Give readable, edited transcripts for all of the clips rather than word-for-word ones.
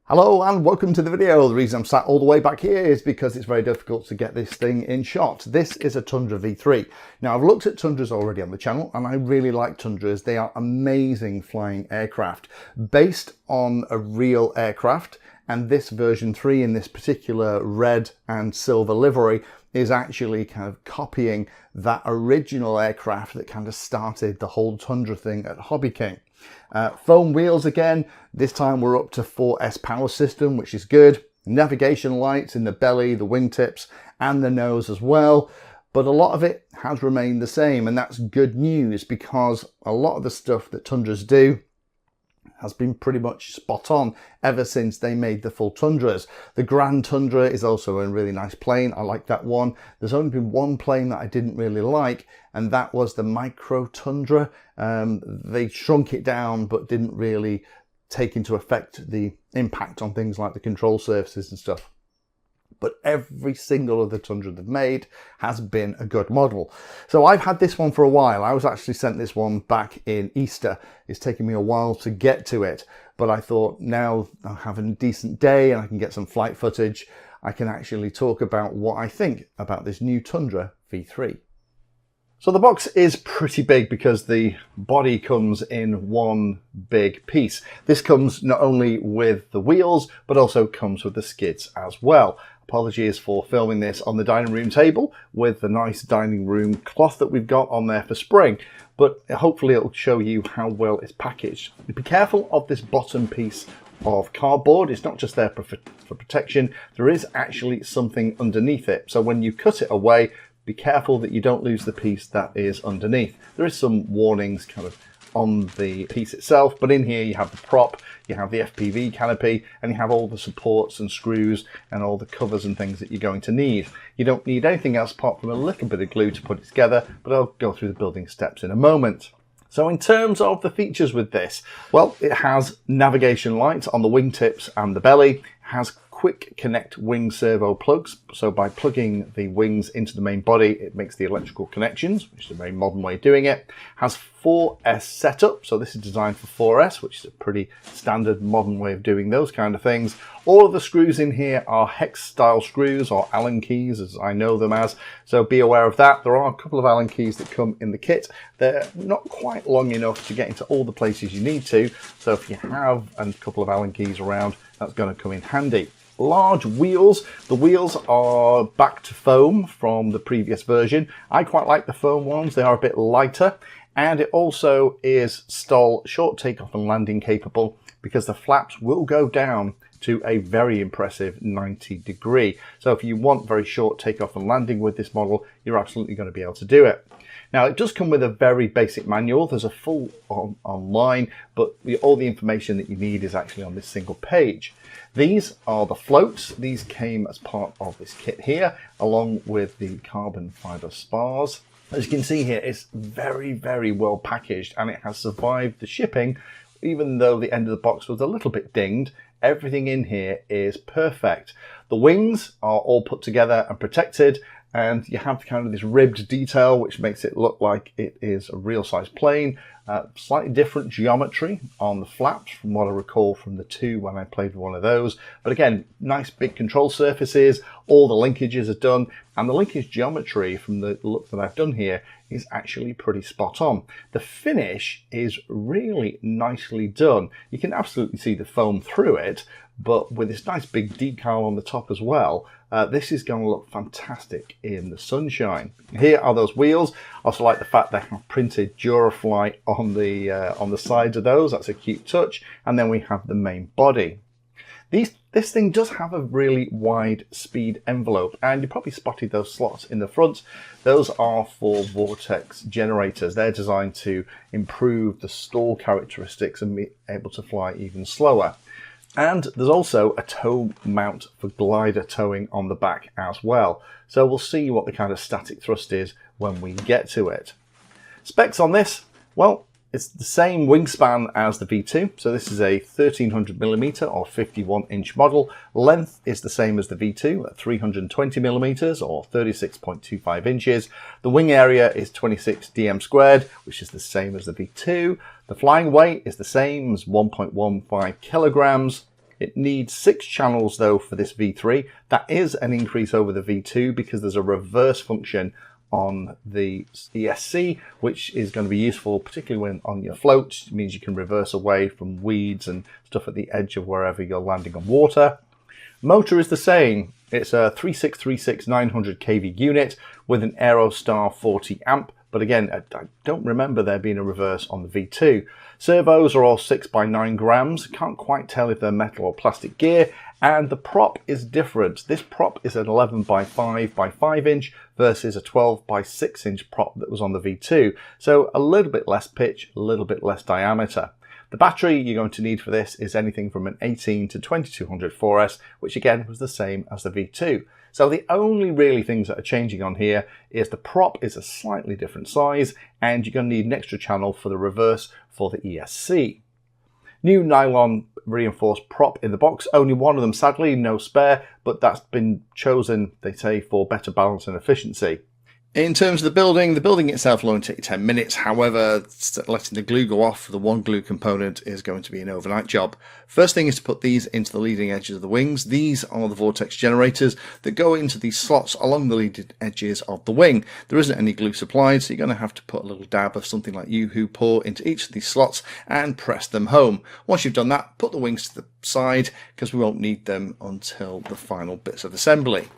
Hello and welcome to the video. The reason I'm sat all the way back here is because it's very difficult to get this thing in shot. This is a Tundra V3. Now I've looked at Tundras already on the channel and I really like Tundras. They are amazing flying aircraft based on a real aircraft, and this version 3 in this particular red and silver livery is actually kind of copying that original aircraft that kind of started the whole Tundra thing at Hobby King. Foam wheels again, this time we're up to 4S power system, which is good. Navigation lights in the belly, the wingtips and the nose as well. But a lot of it has remained the same, and that's good news because a lot of the stuff that Tundras do has been pretty much spot on ever since they made the full Tundras. The Grand Tundra is also a really nice plane. I like that one. There's only been one plane that I didn't really like, and that was the Micro Tundra. They shrunk it down but didn't really take into effect the impact on things like the control surfaces and stuff. But every single of the Tundra they've made has been a good model. So I've had this one for a while. I was actually sent this one back in Easter. It's taken me a while to get to it, but I thought now I'm having a decent day and I can get some flight footage. I can actually talk about what I think about this new Tundra V3. So the box is pretty big because the body comes in one big piece. This comes not only with the wheels, but also comes with the skids as well. Apologies for filming this on the dining room table with the nice dining room cloth that we've got on there for spring, but hopefully it'll show you how well it's packaged. Be careful of this bottom piece of cardboard. It's not just there for protection. There is actually something underneath it. So when you cut it away, be careful that you don't lose the piece that is underneath. There is some warnings kind of on the piece itself, but in here you have the prop, you have the FPV canopy, and you have all the supports and screws and all the covers and things that you're going to need. You don't need anything else apart from a little bit of glue to put it together, but I'll go through the building steps in a moment. So in terms of the features with this, well, it has navigation lights on the wingtips and the belly, has quick connect wing servo plugs. So by plugging the wings into the main body, it makes the electrical connections, which is a very modern way of doing it. Has 4S setup. So this is designed for 4S, which is a pretty standard modern way of doing those kind of things. All of the screws in here are hex style screws, or Allen keys as I know them as. So be aware of that. There are a couple of Allen keys that come in the kit. They're not quite long enough to get into all the places you need to. So if you have a couple of Allen keys around, that's going to come in handy. Large wheels. The wheels are back to foam from the previous version. I quite like the foam ones. They are a bit lighter, and it also is STOL short takeoff and landing capable because the flaps will go down to a very impressive 90 degree. So if you want very short takeoff and landing with this model, you're absolutely going to be able to do it. Now it does come with a very basic manual. There's a full online, but all the information that you need is actually on this single page. These are the floats. These came as part of this kit here, along with the carbon fiber spars. As you can see here, it's very, very well packaged, and it has survived the shipping. Even though the end of the box was a little bit dinged, everything in here is perfect. The wings are all put together and protected, and you have kind of this ribbed detail which makes it look like it is a real size plane. Slightly different geometry on the flaps from what I recall from the 2 when I played with one of those. But again, nice big control surfaces, all the linkages are done, and the linkage geometry from the look that I've done here is actually pretty spot on. The finish is really nicely done. You can absolutely see the foam through it, but with this nice big decal on the top as well, this is going to look fantastic in the sunshine. Here are those wheels. I also like the fact they have printed Durafly on the sides of those. That's a cute touch. And then we have the main body. This thing does have a really wide speed envelope, and you probably spotted those slots in the front. Those are for vortex generators. They're designed to improve the stall characteristics and be able to fly even slower. And there's also a tow mount for glider towing on the back as well. So we'll see what the kind of static thrust is when we get to it. Specs on this, well, it's the same wingspan as the V2. So this is a 1300mm or 51-inch model. Length is the same as the V2 at 320mm or 36.25 inches. The wing area is 26 dm squared, which is the same as the V2. The flying weight is the same as 1.15 kilograms. It needs 6 channels though for this V3. That is an increase over the V2 because there's a reverse function on the ESC, which is going to be useful particularly when on your float. It means you can reverse away from weeds and stuff at the edge of wherever you're landing on water. Motor is the same. It's a 3636 900 kV unit with an Aerostar 40 amp. But again, I don't remember there being a reverse on the V2. Servos are all 6 by 9 grams. Can't quite tell if they're metal or plastic gear. And the prop is different. This prop is an 11 by 5 by 5 inch versus a 12 by 6 inch prop that was on the V2. So a little bit less pitch, a little bit less diameter. The battery you're going to need for this is anything from an 18 to 2200 4S, which again was the same as the V2. So the only really things that are changing on here is the prop is a slightly different size and you're going to need an extra channel for the reverse for the ESC. New nylon reinforced prop in the box, only one of them sadly, no spare, but that's been chosen, they say, for better balance and efficiency. In terms of the building itself will only take 10 minutes. However, letting the glue go off for the one glue component is going to be an overnight job. First thing is to put these into the leading edges of the wings. These are the vortex generators that go into these slots along the leading edges of the wing. There isn't any glue supplied, so you're going to have to put a little dab of something like Yoo-Hoo pour into each of these slots and press them home. Once you've done that, put the wings to the side because we won't need them until the final bits of assembly.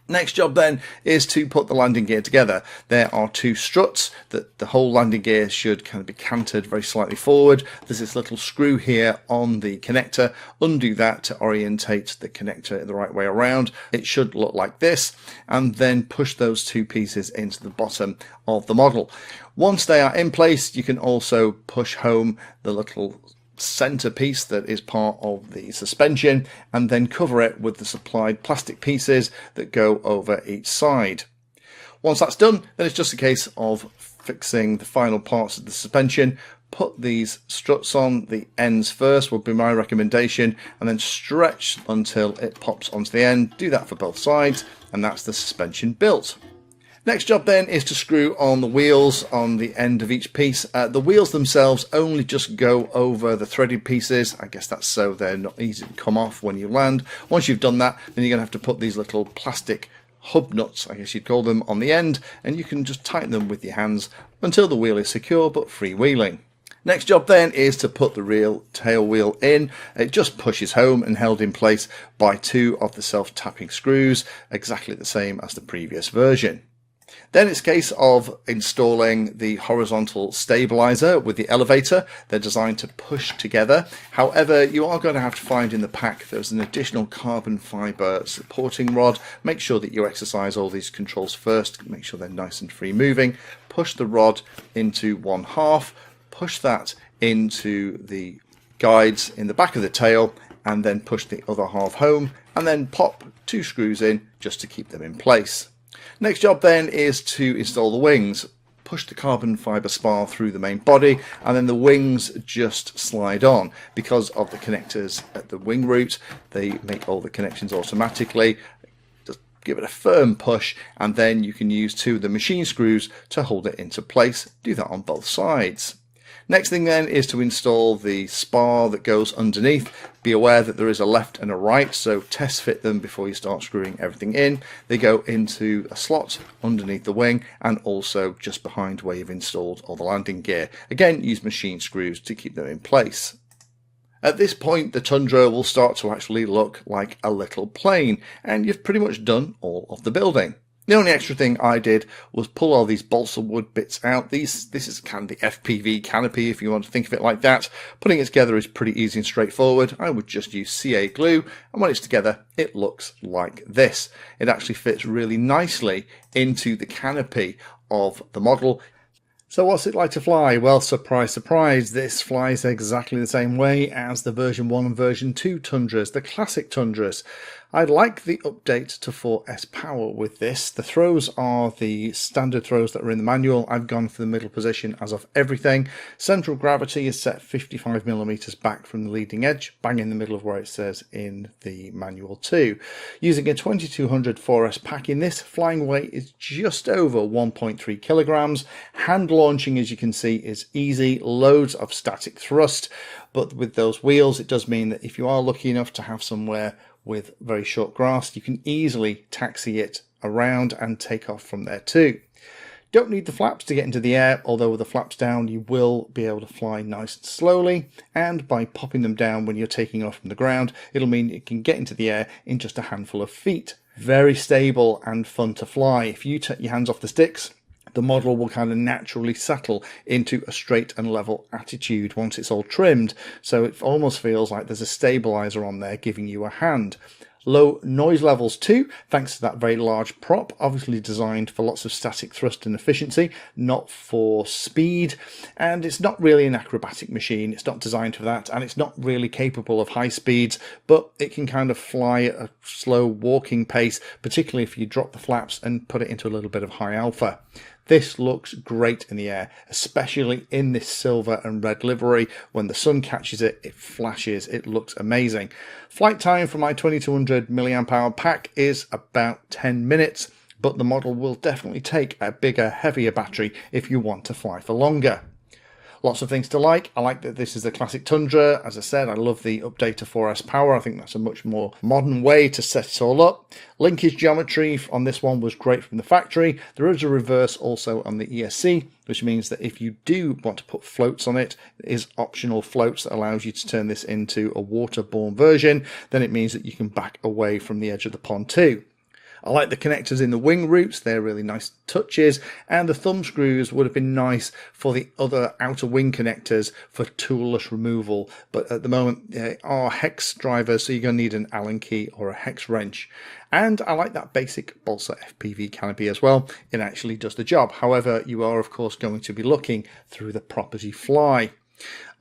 Next job then is to put the landing gear together. There are 2 struts that the whole landing gear should kind of be canted very slightly forward. There's this little screw here on the connector. Undo that to orientate the connector the right way around. It should look like this, and then push those 2 pieces into the bottom of the model. Once they are in place, you can also push home the little center piece that is part of the suspension and then cover it with the supplied plastic pieces that go over each side. Once that's done, then it's just a case of fixing the final parts of the suspension. Put these struts on, the ends first would be my recommendation, and then stretch until it pops onto the end. Do that for both sides, and that's the suspension built. Next job then is to screw on the wheels on the end of each piece. The wheels themselves only just go over the threaded pieces. I guess that's so they're not easy to come off when you land. Once you've done that, then you're going to have to put these little plastic hub nuts, I guess you'd call them, on the end, and you can just tighten them with your hands until the wheel is secure but freewheeling. Next job then is to put the real tail wheel in. It just pushes home and held in place by 2 of the self-tapping screws, exactly the same as the previous version. Then it's a case of installing the horizontal stabilizer with the elevator. They're designed to push together. However, you are going to have to find in the pack there's an additional carbon fiber supporting rod. Make sure that you exercise all these controls first. Make sure they're nice and free moving. Push the rod into 1/2. Push that into the guides in the back of the tail and then push the other half home and then pop 2 screws in just to keep them in place. Next job then is to install the wings. Push the carbon fiber spar through the main body and then the wings just slide on. Because of the connectors at the wing root, they make all the connections automatically. Just give it a firm push and then you can use 2 of the machine screws to hold it into place. Do that on both sides. Next thing then is to install the spar that goes underneath. Be aware that there is a left and a right, so test fit them before you start screwing everything in. They go into a slot underneath the wing and also just behind where you've installed all the landing gear. Again, use machine screws to keep them in place. At this point, the Tundra will start to actually look like a little plane, and you've pretty much done all of the building. The only extra thing I did was pull all these balsa wood bits out. This is kind of the FPV canopy, if you want to think of it like that. Putting it together is pretty easy and straightforward. I would just use CA glue, and when it's together, it looks like this. It actually fits really nicely into the canopy of the model. So what's it like to fly? Well, surprise, surprise, this flies exactly the same way as the version 1 and version 2 Tundras, the classic Tundras. I like the update to 4S power with this. The throws are the standard throws that are in the manual. I've gone for the middle position as of everything. Central gravity is set 55mm back from the leading edge, bang in the middle of where it says in the manual too. Using a 2200 4S pack in this, flying weight is just over 1.3 kilograms. Hand launching, as you can see, is easy. Loads of static thrust, but with those wheels, it does mean that if you are lucky enough to have somewhere with very short grass, you can easily taxi it around and take off from there too. Don't need the flaps to get into the air, although with the flaps down you will be able to fly nice and slowly, and by popping them down when you're taking off from the ground, it'll mean you can get into the air in just a handful of feet. Very stable and fun to fly. If you take your hands off the sticks, the model will kind of naturally settle into a straight and level attitude once it's all trimmed, so it almost feels like there's a stabilizer on there giving you a hand. Low noise levels too, thanks to that very large prop, obviously designed for lots of static thrust and efficiency, not for speed, and it's not really an acrobatic machine. It's not designed for that, and it's not really capable of high speeds, but it can kind of fly at a slow walking pace, particularly if you drop the flaps and put it into a little bit of high alpha. This looks great in the air, especially in this silver and red livery. When the sun catches it, it flashes. It looks amazing. Flight time for my 2200 mAh pack is about 10 minutes, but the model will definitely take a bigger, heavier battery if you want to fly for longer. Lots of things to like. I like that this is the classic Tundra. As I said, I love the update to 4S power. I think that's a much more modern way to set it all up. Linkage geometry on this one was great from the factory. There is a reverse also on the ESC, which means that if you do want to put floats on it, there is optional floats that allows you to turn this into a waterborne version. Then it means that you can back away from the edge of the pond too. I like the connectors in the wing roots, they're really nice touches, and the thumb screws would have been nice for the other outer wing connectors for toolless removal, but at the moment they are hex drivers, so you're going to need an Allen key or a hex wrench. And I like that basic balsa FPV canopy as well. It actually does the job. However, you are of course going to be looking through the property fly.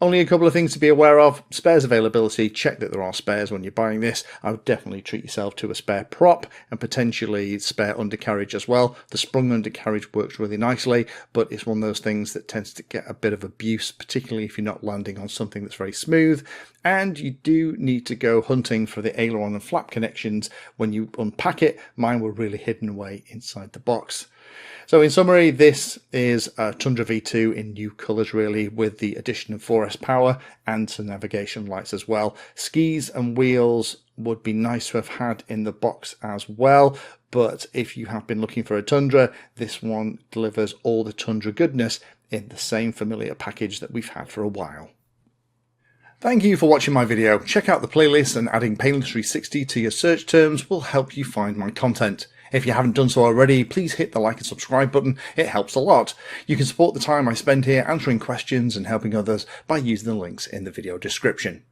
Only a couple of things to be aware of. Spares availability, check that there are spares when you're buying this. I would definitely treat yourself to a spare prop and potentially spare undercarriage as well. The sprung undercarriage works really nicely, but it's one of those things that tends to get a bit of abuse, particularly if you're not landing on something that's very smooth. And you do need to go hunting for the aileron and flap connections when you unpack it. Mine were really hidden away inside the box. So in summary, this is a Tundra V2 in new colours really, with the addition of 4S power and some navigation lights as well. Skis and wheels would be nice to have had in the box as well, but if you have been looking for a Tundra, this one delivers all the Tundra goodness in the same familiar package that we've had for a while. Thank you for watching my video. Check out the playlist, and adding Painless 360 to your search terms will help you find my content. If you haven't done so already, please hit the like and subscribe button. It helps a lot. You can support the time I spend here answering questions and helping others by using the links in the video description.